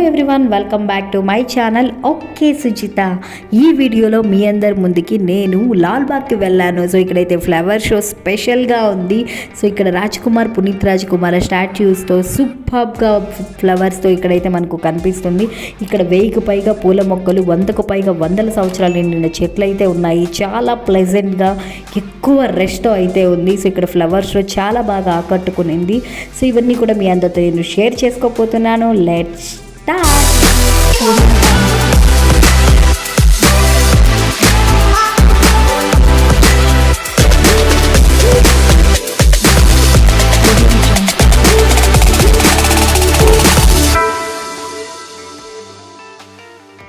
Everyone welcome back to my channel okay Sujitha. ఈ వీడియోలో మీ అందరి ముందుకి నేను లాల్బాగ్కి వెళ్ళాను. సో ఇక్కడైతే ఫ్లవర్ షో స్పెషల్గా ఉంది. సో ఇక్కడ పునీత్ రాజ్ కుమార్ స్టాచ్యూస్తో సూపర్గా ఫ్లవర్స్తో ఇక్కడైతే మనకు కనిపిస్తుంది. ఇక్కడ 1000కు పైగా పూల మొక్కలు, 100కు పైగా వందల సంవత్సరాలు నిండిన చెట్లు అయితే ఉన్నాయి. చాలా ప్లెజెంట్గా ఎక్కువ రెస్ట్తో అయితే ఉంది. సో ఇక్కడ ఫ్లవర్ షో చాలా బాగా ఆకట్టుకునింది. సో ఇవన్నీ కూడా మీ అందరితో నేను షేర్ చేసుకోకపోతున్నాను. Let's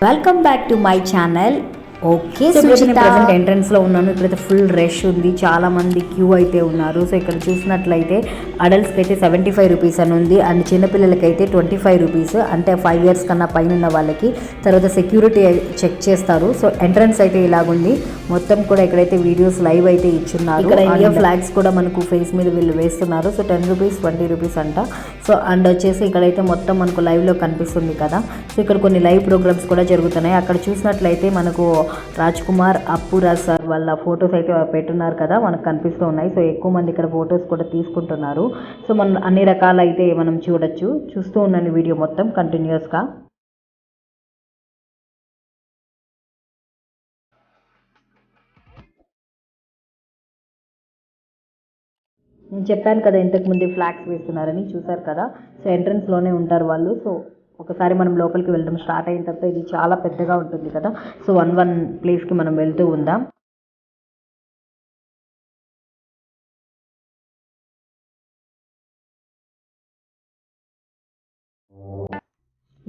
welcome back to my channel okay Sujitha. Present ఎంట్రన్స్లో ఉన్నాను. ఇక్కడైతే ఫుల్ రష్ ఉంది, చాలా మంది క్యూ అయితే ఉన్నారు. సో ఇక్కడ చూసినట్లయితే అడల్ట్స్కి అయితే 75 రూపీస్ అని ఉంది, అండ్ చిన్నపిల్లలకైతే 25 రూపీస్, అంటే 5 ఇయర్స్ కన్నా పైన ఉన్న వాళ్ళకి. తర్వాత సెక్యూరిటీ చెక్ చేస్తారు. సో ఎంట్రన్స్ అయితే ఇలాగుంది. మొత్తం కూడా ఇక్కడైతే వీడియోస్ లైవ్ అయితే ఇచ్చున్నారు. ఇక్కడ ఇండియా ఫ్లాగ్స్ కూడా మనకు ఫేస్ మీద వీళ్ళు వేస్తున్నారు. సో 10 రూపీస్ 20 రూపీస్ అంట. సో అండ్ వచ్చేసి ఇక్కడైతే మొత్తం మనకు లైవ్లో కనిపిస్తుంది కదా. సో ఇక్కడ కొన్ని లైవ్ ప్రోగ్రామ్స్ కూడా జరుగుతున్నాయి. అక్కడ చూసినట్లయితే మనకు రాజ్ కుమార్, అప్పు రాజ్ సార్ వాళ్ళ ఫొటోస్ అయితే పెట్టున్నారు కదా, మనకు కనిపిస్తూ ఉన్నాయి. సో ఎక్కువ మంది ఇక్కడ ఫొటోస్ కూడా తీసుకుంటున్నారు. సో మనం అన్ని రకాల అయితే మనం చూస్తూ ఉన్నాను వీడియో మొత్తం కంటిన్యూస్గా. నేను చెప్పాను కదా ఇంతకుముందు ఫ్లాగ్స్ వేస్తున్నారని, చూసారు కదా. సో ఎంట్రన్స్లోనే ఉంటారు వాళ్ళు. సో ఒకసారి మనం లోపలికి వెళ్ళడం స్టార్ట్ అయిన తర్వాత ఇది చాలా పెద్దగా ఉంటుంది కదా. సో వన్ ప్లేస్కి మనం వెళ్తూ ఉందాం.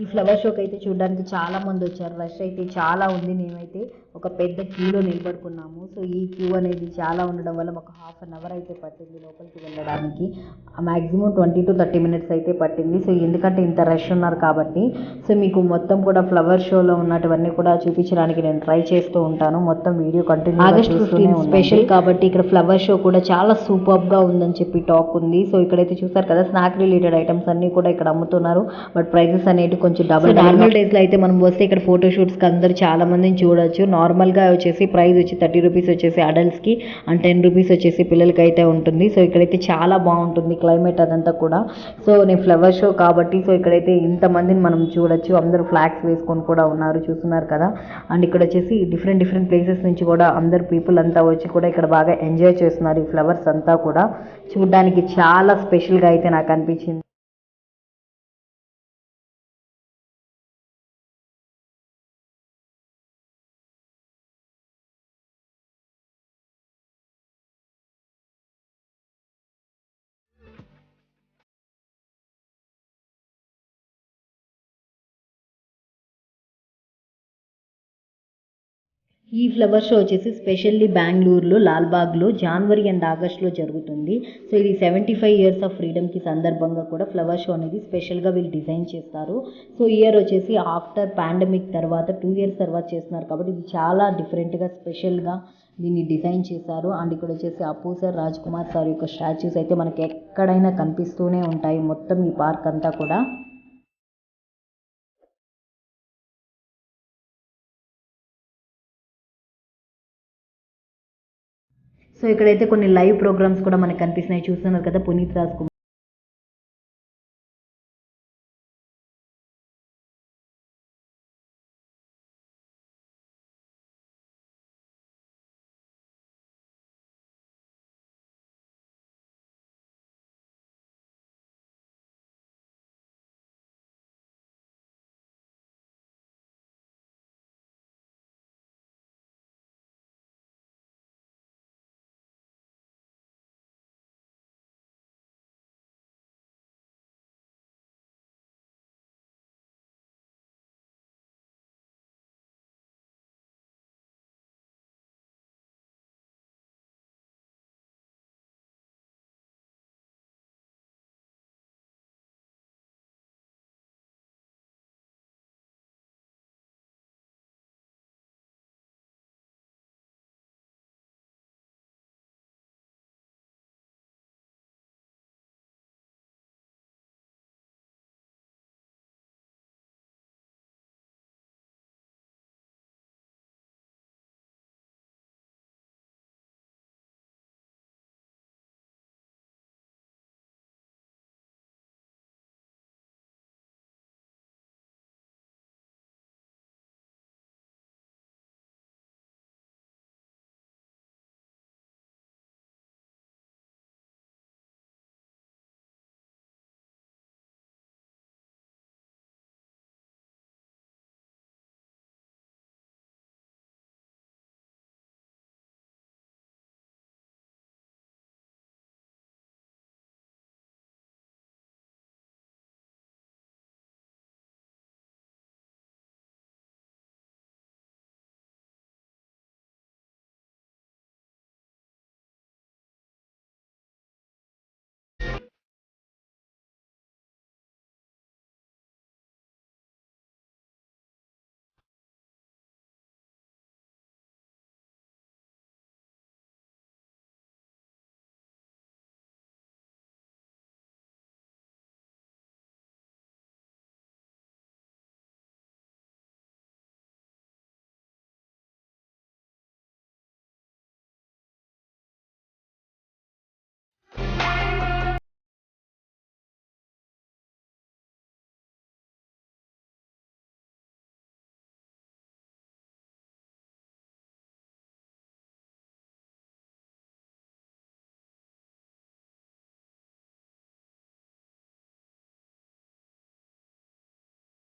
ఈ ఫ్లవర్ షోకి అయితే చూడడానికి చాలా మంది వచ్చారు. రష్ అయితే చాలా ఉంది. మేమైతే ఒక పెద్ద క్యూలో నిలబడుకున్నాము. సో ఈ క్యూ అనేది చాలా ఉండడం వల్ల మాకు ½ అన్ అవర్ అయితే పట్టింది లోపలికి వెళ్ళడానికి. మ్యాక్సిమం 20 to 30 మినిట్స్ అయితే పట్టింది. సో ఎందుకంటే ఇంత రష్ ఉన్నారు కాబట్టి. సో మీకు మొత్తం కూడా ఫ్లవర్ షోలో ఉన్నటువన్నీ కూడా చూపించడానికి నేను ట్రై చేస్తూ ఉంటాను. మొత్తం వీడియో కంటిన్యూ. ఆగస్ట్ 15 స్పెషల్ కాబట్టి ఇక్కడ ఫ్లవర్ షో కూడా చాలా సూపర్గా ఉందని చెప్పి టాక్ ఉంది. సో ఇక్కడైతే చూసారు కదా, స్నాక్ రిలేటెడ్ ఐటమ్స్ అన్నీ కూడా ఇక్కడ అమ్ముతున్నారు. బట్ ప్రైజెస్ అనేవి కొంచెం డబుల్. నార్మల్ డేస్లో అయితే మనం వస్తే ఇక్కడ ఫోటోషూట్స్కి అందరూ చాలా మందిని చూడొచ్చు. నార్మల్గా వచ్చేసి ప్రైస్ వచ్చి 30 రూపీస్ వచ్చేసి అడల్ట్స్కి, అండ్ 10 రూపీస్ వచ్చేసి పిల్లలకి అయితే ఉంటుంది. సో ఇక్కడైతే చాలా బాగుంటుంది క్లైమేట్ అదంతా కూడా. సో నేను ఫ్లవర్ షో కాబట్టి సో ఇక్కడైతే ఇంతమందిని మనం చూడొచ్చు. అందరూ ఫ్లాగ్స్ వేసుకొని కూడా ఉన్నారు, చూస్తున్నారు కదా. అండ్ ఇక్కడ వచ్చేసి డిఫరెంట్ ప్లేసెస్ నుంచి కూడా అందరు పీపుల్ అంతా వచ్చి కూడా ఇక్కడ బాగా ఎంజాయ్ చేస్తున్నారు. ఈ ఫ్లవర్స్ అంతా కూడా చూడడానికి చాలా స్పెషల్గా అయితే నాకు అనిపించింది. ఈ ఫ్లవర్ షో వచ్చేసి స్పెషల్లీ బెంగళూరులో లాల్బాగ్లో జనవరి అండ్ ఆగస్ట్లో జరుగుతుంది. సో ఇది 75 ఇయర్స్ ఆఫ్ ఫ్రీడమ్కి సందర్భంగా కూడా ఫ్లవర్ షో అనేది స్పెషల్గా వీళ్ళు డిజైన్ చేస్తారు. సో ఇయర్ వచ్చేసి ఆఫ్టర్ పాండమిక్ తర్వాత 2 ఇయర్స్ తర్వాత చేస్తున్నారు కాబట్టి ఇది చాలా డిఫరెంట్గా స్పెషల్గా దీన్ని డిజైన్ చేశారు. అండ్ ఇక్కడ వచ్చేసి అప్పు సార్, రాజ్ కుమార్ సార్ యొక్క స్టాచ్యూస్ అయితే మనకి ఎక్కడైనా కనిపిస్తూనే ఉంటాయి మొత్తం ఈ పార్క్ అంతా కూడా. సో ఇక్కడైతే కొన్ని లైవ్ ప్రోగ్రామ్స్ కూడా మనకు కనిపిస్తున్నాయి, చూస్తున్నారు కదా. పునీత్ రాజ్ కుమార్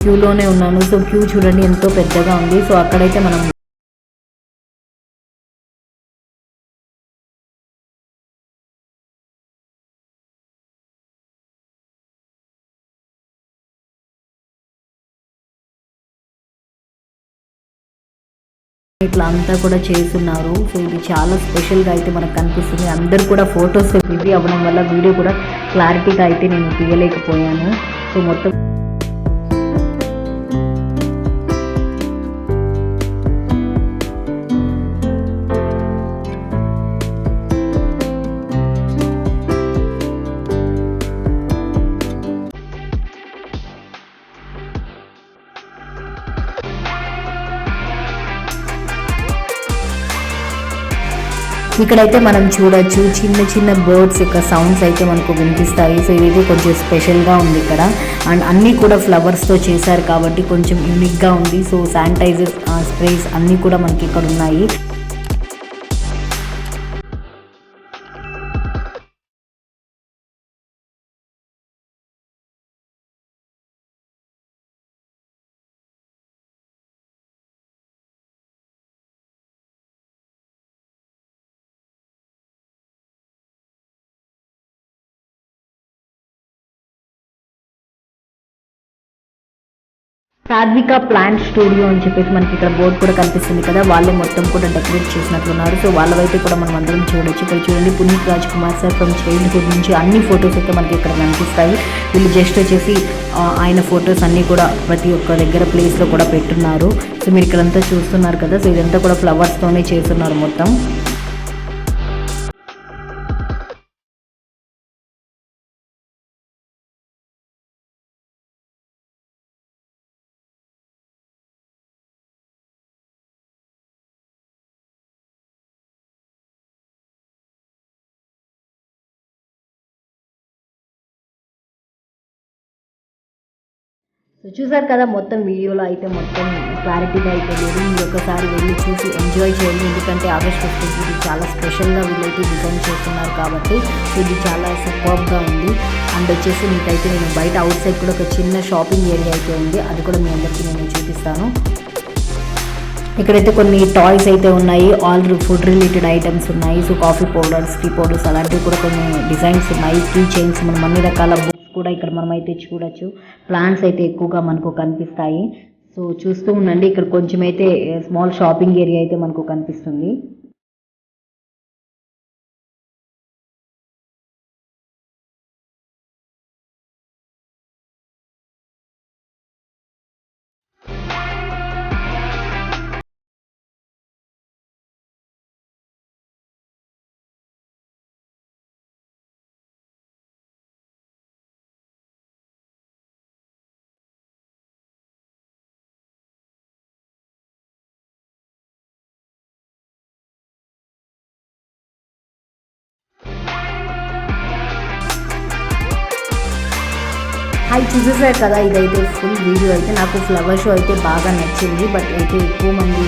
క్యూలోనే ఉన్నాను. సో క్యూ చూడండి ఎంతో పెద్దగా ఉంది. సో అక్కడైతే మనం ఇట్లా అంతా కూడా చేస్తున్నారు. సో ఇది చాలా స్పెషల్గా అయితే మనకు కనిపిస్తుంది. అందరు కూడా ఫొటోస్ బిజీ అవ్వడం వల్ల వీడియో కూడా క్లారిటీగా అయితే నేను తీయలేకపోయాను. సో మొత్తం ఇక్కడైతే మనం చూడొచ్చు చిన్న చిన్న బర్డ్స్ యొక్క సౌండ్స్ అయితే మనకు వినిపిస్తాయి. సో ఇదైతే కొంచెం స్పెషల్గా ఉంది ఇక్కడ. అండ్ అన్నీ కూడా ఫ్లవర్స్తో చేశారు కాబట్టి కొంచెం యూనిక్గా ఉంది. సో శానిటైజర్ స్ప్రేస్ అన్నీ కూడా మనకి ఇక్కడ ఉన్నాయి. సాత్విక ప్లాంట్ స్టూడియో అని చెప్పేసి మనకి ఇక్కడ బోర్డు కూడా కనిపిస్తుంది కదా, వాళ్ళే మొత్తం కూడా డెకరేట్ చేసినట్లున్నారు. సో వాళ్ళవైతే కూడా మనం అందరం చూడొచ్చు. ఇక్కడ చూడండి Puneeth Raj Kumar sir from childhood నుంచి అన్ని ఫొటోస్ అయితే మనకి ఇక్కడ కనిపిస్తాయి. వీళ్ళు జస్ట్ వచ్చేసి ఆయన ఫొటోస్ అన్నీ కూడా ప్రతి ఒక్క దగ్గర ప్లేస్లో కూడా పెట్టున్నారు. సో మీరు ఇక్కడంతా చూస్తున్నారు కదా, సో ఇదంతా కూడా ఫ్లవర్స్తోనే చేస్తున్నారు మొత్తం. సో చూసారు కదా, మొత్తం వీడియోలో అయితే మొత్తం క్లారిటీగా అయితే లేదు. మీరు ఒకసారి వెళ్ళి చూసి ఎంజాయ్ చేయండి. ఎందుకంటే ఆగస్ట్ 15 ఇది చాలా స్పెషల్గా వీళ్ళైతే డిజైన్ చేస్తున్నారు కాబట్టి ఇది చాలా సూపర్గా ఉంది. అండ్ వచ్చేసి మీకైతే నేను బయట అవుట్ సైడ్ కూడా ఒక చిన్న షాపింగ్ ఏరియా అయితే ఉంది, అది కూడా మీ అందరికీ నేను చూపిస్తాను. ఇక్కడైతే కొన్ని టాయ్స్ అయితే ఉన్నాయి, ఆల్ ఫుడ్ రిలేటెడ్ ఐటమ్స్ ఉన్నాయి. So coffee powders, tea powders అలాంటివి కూడా కొన్ని డిజైన్స్ ఉన్నాయి. కీ చైన్స్, మనం అన్ని రకాల బుక్స్ కూడా ఇక్కడ మనం అయితే చూడొచ్చు. ప్లాంట్స్ అయితే ఎక్కువగా మనకు కనిపిస్తాయి. సో చూస్తూ ఉండండి, ఇక్కడ కొంచెం అయితే స్మాల్ షాపింగ్ ఏరియా అయితే మనకు కనిపిస్తుంది. అది చూసేసారు కదా, ఇదైతే ఫుల్ వీడియో అయితే నాకు ఫ్లవర్ షో అయితే బాగా నచ్చింది. బట్ అయితే ఎక్కువ మంది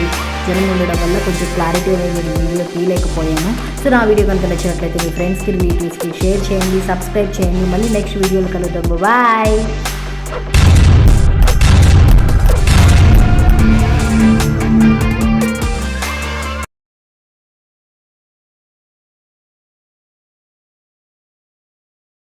జనం ఉండడం వల్ల కొంచెం క్లారిటీ అనేది నేను వీడియో తీయలేకపోయాను. సో నా వీడియో కనుక నచ్చినట్లయితే మీ ఫ్రెండ్స్కి, రిలేటివ్స్కి షేర్ చేయండి, సబ్స్క్రైబ్ చేయండి. మళ్ళీ నెక్స్ట్ వీడియోలో కలుద్దాం. బాయ్.